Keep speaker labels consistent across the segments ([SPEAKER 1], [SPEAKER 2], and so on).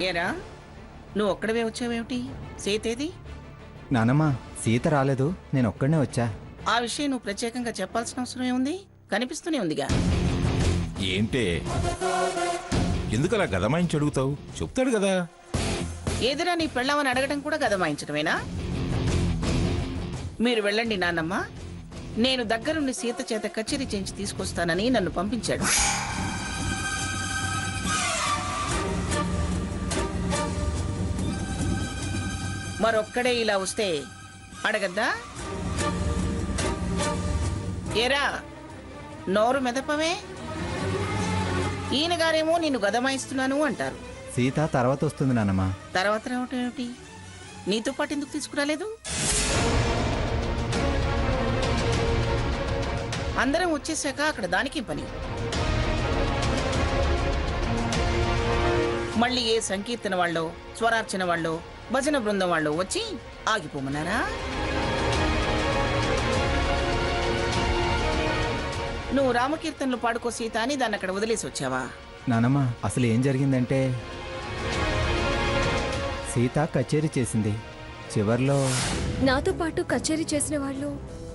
[SPEAKER 1] ఏరా నువ్వు ఒక్కడవే వచ్చావేమిటి? సీతేది?
[SPEAKER 2] నానమ్మ సీత రాలేదు, నేను ఒక్కడనే వచ్చా.
[SPEAKER 1] ఆ విషయం నువ్వు ప్రత్యేకంగా చెప్పాల్సిన అవసరం ఏముంది? కనిపిస్తూనే ఉందిగా.
[SPEAKER 3] ఏంటే ఎందుకలా గదమాయించి అడుగుతావు? చెప్తాడు కదా.
[SPEAKER 1] ఏదిరా నీ పెళ్ళామని అడగడం కూడా గదమాయించడమేనా? మీరు వెళ్ళండి నాన్నమ్మ, నేను దగ్గరుండి సీత చేత కచేరీ చేయించి తీసుకొస్తానని నన్ను పంపించాడు. మరొక్కడే ఇలా వస్తే అడగద్దా? ఏరా నోరు మెదపవే. ఈయన గారేమో నిన్ను గదమాయిస్తున్నాను అంటారు.
[SPEAKER 2] సీత తర్వాత వస్తుంది నానమ్మ.
[SPEAKER 1] తర్వాత రావటం ఏమిటి? నీతో పాటు ఎందుకు తీసుకురాలేదు? అందరం వచ్చేసాక అక్కడ దానికి పని. మళ్ళీ ఏ సంకీర్తన వాళ్ళో, స్వరార్చన వాళ్ళో, భజన బృందం వాళ్ళు వచ్చి ఆగిపోమన్నారా? నువ్వు రామకీర్తనలు పాడుకో సీత అని దాన్ని అక్కడ వదిలేసి వచ్చావా?
[SPEAKER 2] నానమ్మ అసలు ఏం జరిగిందంటే సీత కచేరీ చేసింది. చివర్లో
[SPEAKER 4] నాతో పాటు కచేరీ చేసిన వాళ్ళు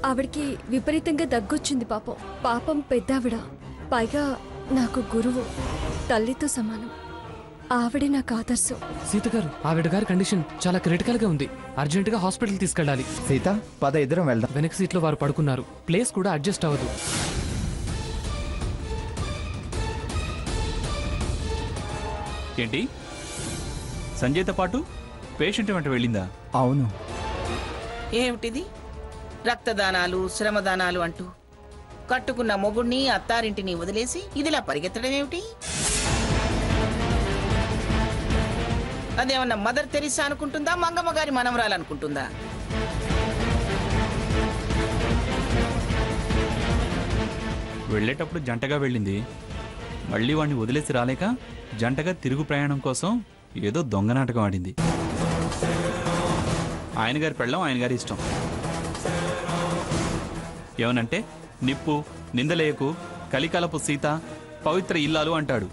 [SPEAKER 4] ఆవిడికి విపరీతంగా దగ్గొచ్చింది. పాపం పెద్దావిడ, పైగా నాకు గురువు, తల్లితో సమానం. ఆవిడే నాకు ఆదర్శం.
[SPEAKER 5] సీత గారు, ఆవిడ గారి కండిషన్ చాలా క్రిటికల్ గా ఉంది. అర్జెంట్ గా హాస్పిటల్ తీసుకెళ్ళాలి.
[SPEAKER 2] సీత పద ఇద్దరం వెళ్దాం.
[SPEAKER 5] వెనక సీట్ లో వారు పడుకున్నారు. ప్లేస్ కూడా అడ్జస్ట్ అవ్వదు.
[SPEAKER 6] ఏంటి, సంజయ్తో పాటు పేషెంట్ వెంట వెళ్ళిందా?
[SPEAKER 2] అవును.
[SPEAKER 1] ఏమిటిది? రక్తదానాలు, శ్రమదానాలు అంటూ కట్టుకున్న మొగుణ్ణి, అత్తారింటిని వదిలేసి ఇదిలా పరిగెత్తడం ఏమిటి? అదేమన్నా మదర్ తెరిసా అనుకుంటుందా, మంగమ్మ గారి మనవరాలనుకుంటుందా?
[SPEAKER 6] వెళ్ళేటప్పుడు జంటగా వెళ్ళింది, మళ్ళీ వాడిని వదిలేసి రాలేక జంటగా తిరుగు ప్రయాణం కోసం ఏదో దొంగ నాటకం ఆడింది. ఆయన గారి పెళ్ళం ఆయన గారి ఇష్టం. ఏమనంటే నిప్పు, నిందలేయకు, కలికాలపు సీత, పవిత్ర ఇల్లాలు అంటాడు.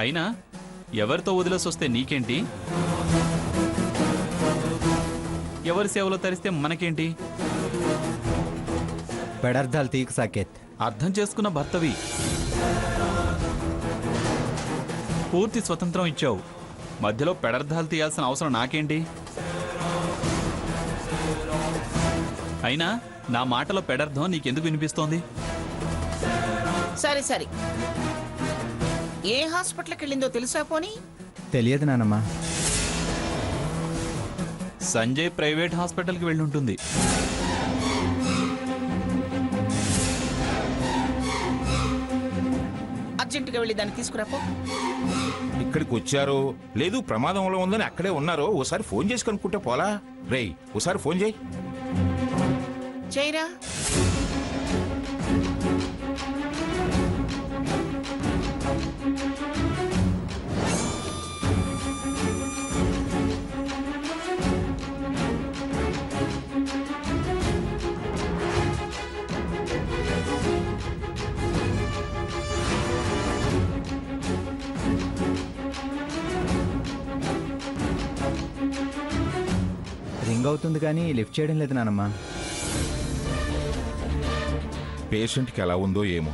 [SPEAKER 6] అయినా ఎవరితో వదిలేసి వస్తే నీకేంటి? ఎవరి సేవలో తరిస్తే మనకేంటి?
[SPEAKER 2] పెడర్థాలు తీకు సాకేత్.
[SPEAKER 6] అర్థం చేసుకున్న భర్తవి, పూర్తి స్వతంత్రం ఇచ్చావు, మధ్యలో పెడర్థాలు తీయాల్సిన అవసరం నాకేంటి? అయినా నా మాటలో పెడర్థం నీకెందుకు వినిపిస్తోంది?
[SPEAKER 1] సరే సరే, ఏ హాస్పిటల్కి వెళ్ళిందో తెలుసా పోనీ?
[SPEAKER 2] తెలియదు నానమ్మ.
[SPEAKER 6] సంజయ్ ప్రైవేట్ హాస్పిటల్కి వెళ్ళి ఉంటుంది.
[SPEAKER 1] అర్జెంటుగా వెళ్ళి దాన్ని తీసుకురాపో.
[SPEAKER 3] ఇక్కడికి వచ్చారో లేదు ప్రమాదంలో ఉందని అక్కడే ఉన్నారో ఓసారి ఫోన్ చేసి కనుక్కుంటే పోలా? రేయ్ ఓసారి ఫోన్ చేయి.
[SPEAKER 1] చేయరా.
[SPEAKER 2] రింగ్ అవుతుంది కానీ లిఫ్ట్ చేయడం లేదు నానమ్మ.
[SPEAKER 3] పేషెంట్కి ఎలా ఉందో ఏమో,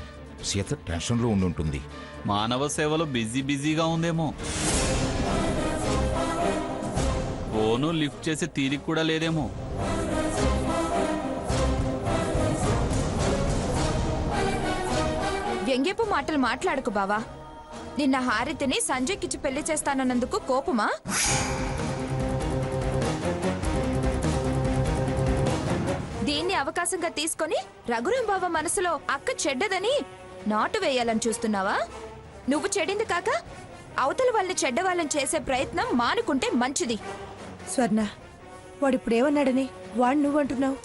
[SPEAKER 3] సీత టెన్షన్లో ఉండుంటుంది.
[SPEAKER 6] మానవ సేవలో బిజీగా ఉందేమో. ఫోను లిఫ్ట్ చేసే తీరిక కూడా లేదేమో.
[SPEAKER 7] వ్యంగ్యపు మాటలు మాట్లాడకు బావా. నిన్న హారితిని సంజయ్కిచ్చి పెళ్లి చేస్తానన్నందుకు కోపమా? దీన్ని అవకాశంగా తీసుకొని రఘురాం బావ మనసులో అక్క చెడ్డదని నాటు వేయాలని చూస్తున్నావా? నువ్వు చెడింది కాక అవతల వాళ్ళని చెడ్డవాళ్ళని చేసే ప్రయత్నం మానుకుంటే మంచిది.
[SPEAKER 8] స్వర్ణ, వాడిప్పుడేమన్నాడని వాడు నువ్వంటున్నావు?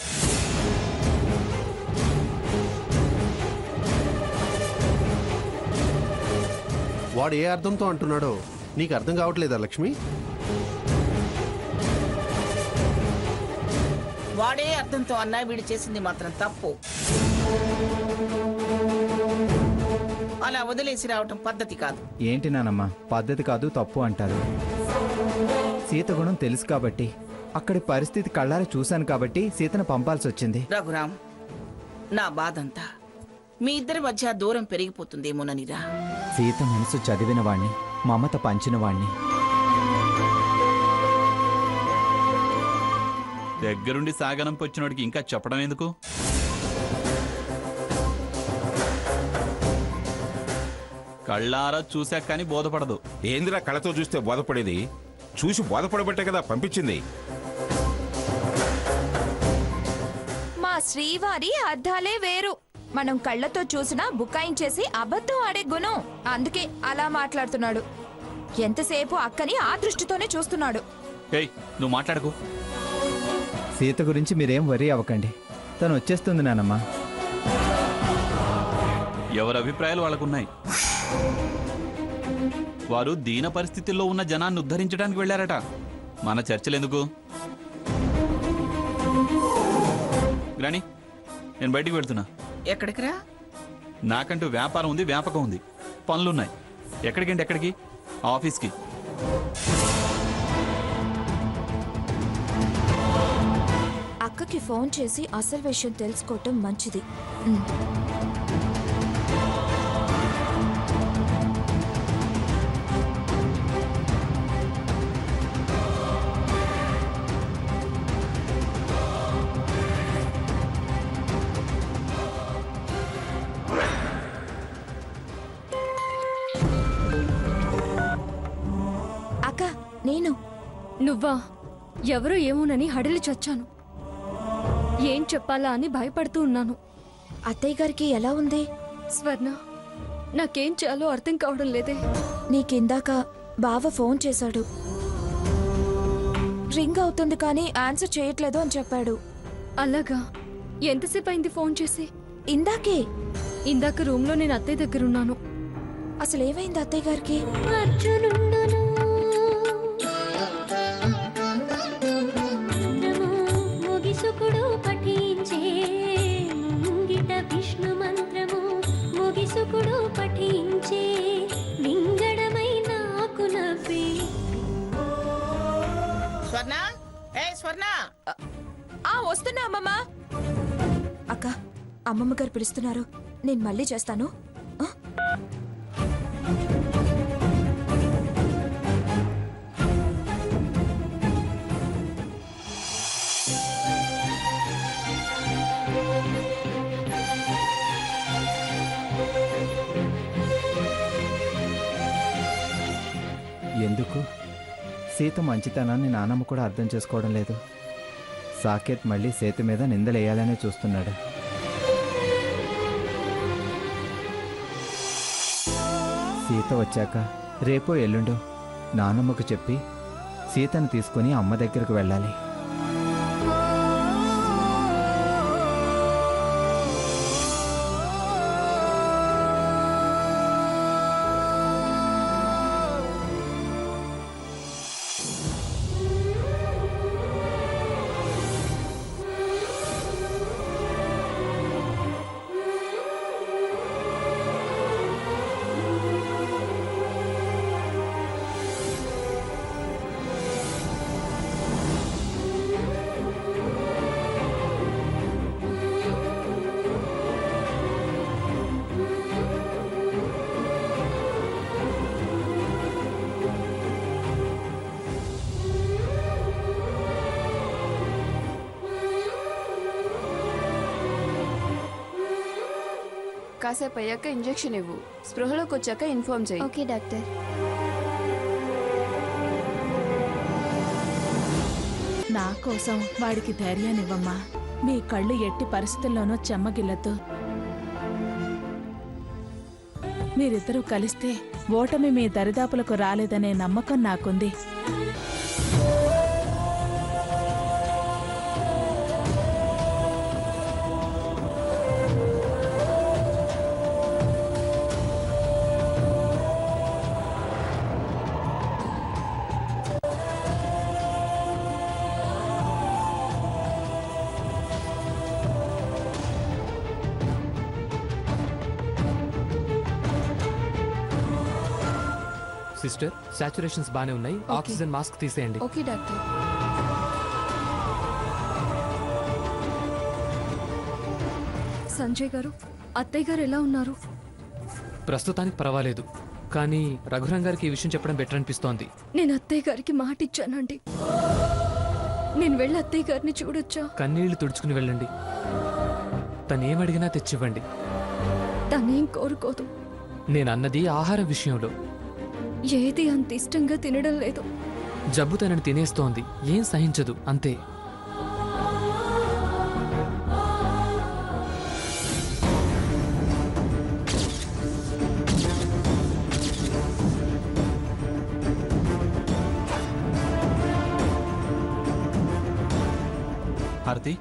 [SPEAKER 9] వాడు ఏ అర్థంతో అంటున్నాడో నీకు అర్థం కావట్లేదా లక్ష్మి?
[SPEAKER 1] వాడే అర్థంతో అన్నా వీడు చేసింది మాత్రం తప్పు. అలా వదిలేసి రావటం పద్ధతి కాదు.
[SPEAKER 2] ఏంటి నానమ్మ పద్ధతి కాదు తప్పు అంటారు? సీత గుణం తెలుసు కాబట్టి, అక్కడి పరిస్థితి కళ్ళారా చూశాను కాబట్టి సీతను పంపాల్సి వచ్చింది.
[SPEAKER 1] రఘురాం, నా బాధంతా మీ ఇద్దరి మధ్య దూరం పెరిగిపోతుందేమోననిరా.
[SPEAKER 2] సీత మనసు చదివిన వాణ్ణి, మమత పంచిన వాణ్ణి.
[SPEAKER 6] దగ్గరుండి సాగనంపు వచ్చినోడికి ఇంకా చెప్పడం ఎందుకు? కళ్ళారా చూశాక కానీ బోధపడదు.
[SPEAKER 3] ఏందిరా కళ్ళతో చూస్తే బోధపడేది? చూసి బోధపడబట్టే కదా పంపించింది.
[SPEAKER 7] మా శ్రీవారి అర్థాలే వేరు. మనం కళ్ళతో చూసినా బుకాయించేసి అబద్ధం ఆడే గుణం. అందుకే అలా మాట్లాడుతున్నాడు. ఎంతసేపు అక్కని ఆ దృష్టితోనే చూస్తున్నాడు.
[SPEAKER 6] ఏయ్, నువ్వు మాట్లాడకు.
[SPEAKER 2] సీత గురించి మీరేం వరీ అవ్వకండి, తను వచ్చేస్తుంది నానమ్మ.
[SPEAKER 6] ఎవరి అభిప్రాయాలు వాళ్ళకున్నాయి. వారు దీన పరిస్థితుల్లో ఉన్న జనాన్ని ఉద్ధరించడానికి వెళ్ళారట. మన చర్చలు ఎందుకు? గ్రాని, నేను బయటికి వెళ్తున్నా.
[SPEAKER 1] ఎక్కడికిరా?
[SPEAKER 6] నాకంటూ వ్యాపారం ఉంది, వ్యాపకం ఉంది, పనులున్నాయి. ఎక్కడికంటే ఎక్కడికి? ఆఫీస్కి.
[SPEAKER 7] అక్కకి ఫోన్ చేసి అసలు విషయం తెలుసుకోవటం మంచిది. అక్క, నేను.
[SPEAKER 4] నువ్వా? ఎవరో ఏమోనని హడిలి చచ్చాను. ఏం చెప్పాలా అని భయపడుతూ ఉన్నాను.
[SPEAKER 7] అత్తయ్య గారికి ఎలా ఉంది?
[SPEAKER 4] స్వర్ణ, నాకేం చేయాలో అర్థం కావడం లేదే.
[SPEAKER 7] నీకిందాక బావ ఫోన్ చేశాడు. రింగ్ అవుతుంది కానీ ఆన్సర్ చేయట్లేదు అని చెప్పాడు.
[SPEAKER 4] అలాగా? ఎంతసేపు అయింది ఫోన్ చేసి?
[SPEAKER 7] ఇందాకే.
[SPEAKER 4] ఇందాక రూమ్లో నేను అత్తయ్య దగ్గరున్నాను.
[SPEAKER 7] అసలు ఏమైంది అత్తయ్య గారికి?
[SPEAKER 10] ముగిసుకుడు పఠించే ముంగిట విష్ణు మంత్రము, ముగిసుకుడు పఠించే మింగడమై నాకు నవ్వే.
[SPEAKER 1] స్వర్ణ, ఏ స్వర్ణ!
[SPEAKER 7] వస్తున్నా అమ్మమ్మ. అక్క, అమ్మమ్మ గారు పిలుస్తున్నారు. నేను మళ్ళీ చేస్తాను.
[SPEAKER 2] ఎందుకు? సీత మంచితనాన్ని నానమ్మ కూడా అర్థం చేసుకోవడం లేదు. సాకేత్ మళ్ళీ సీత మీద నిందలేయాలనే చూస్తున్నాడు. సీత వచ్చాక రేపో ఎల్లుండో నానమ్మకు చెప్పి సీతను తీసుకుని అమ్మ దగ్గరకు వెళ్ళాలి.
[SPEAKER 11] కాసేపు అయ్యాక ఇంజెక్షన్ ఇవ్వు. స్పృహలోకి వచ్చాక ఇన్ఫార్మ్ చేయి.
[SPEAKER 10] Okay doctor.
[SPEAKER 12] నా కోసం వాడికి ధైర్యాన్నివ్వమ్మా. మీ కళ్ళు ఎట్టి పరిస్థితుల్లోనూ చెమ్మగిల్లద్దు. మీరిద్దరూ కలిస్తే ఓటమి మీ దరిదాపులకు రాలేదనే నమ్మకం నాకుంది.
[SPEAKER 5] సిస్టర్ సాచురేషన్స్ బానే ఉన్నాయి, ఆక్సిజన్ మాస్క్ తీసేయండి.
[SPEAKER 11] Okay doctor.
[SPEAKER 4] సంజయ్ గారు, అత్తయ్య గారు ఎలా ఉన్నారు?
[SPEAKER 5] ప్రస్తుతానికి పర్వాలేదు, కానీ రఘురాం గారికి ఈ విషయం చెప్పడం బెటర్ అనిపిస్తోంది.
[SPEAKER 4] నేను అత్తయ్య గారికి మాట ఇచ్చానండి. నేను వెళ్ళి అత్తయ్య గారిని చూడొచ్చా?
[SPEAKER 5] కన్నీళ్లు తుడుచుకుని వెళ్ళండి. తనేమడిగినా తెచ్చివ్వండి.
[SPEAKER 4] తనేం కోరుకోదు.
[SPEAKER 5] నేను అన్నది ఆహారం విషయంలో.
[SPEAKER 4] ఏది అంత ఇష్టంగా తినడం లేదు.
[SPEAKER 5] జబ్బు తనని తినేస్తోంది, ఏం సహించదు, అంతే.
[SPEAKER 6] హారతి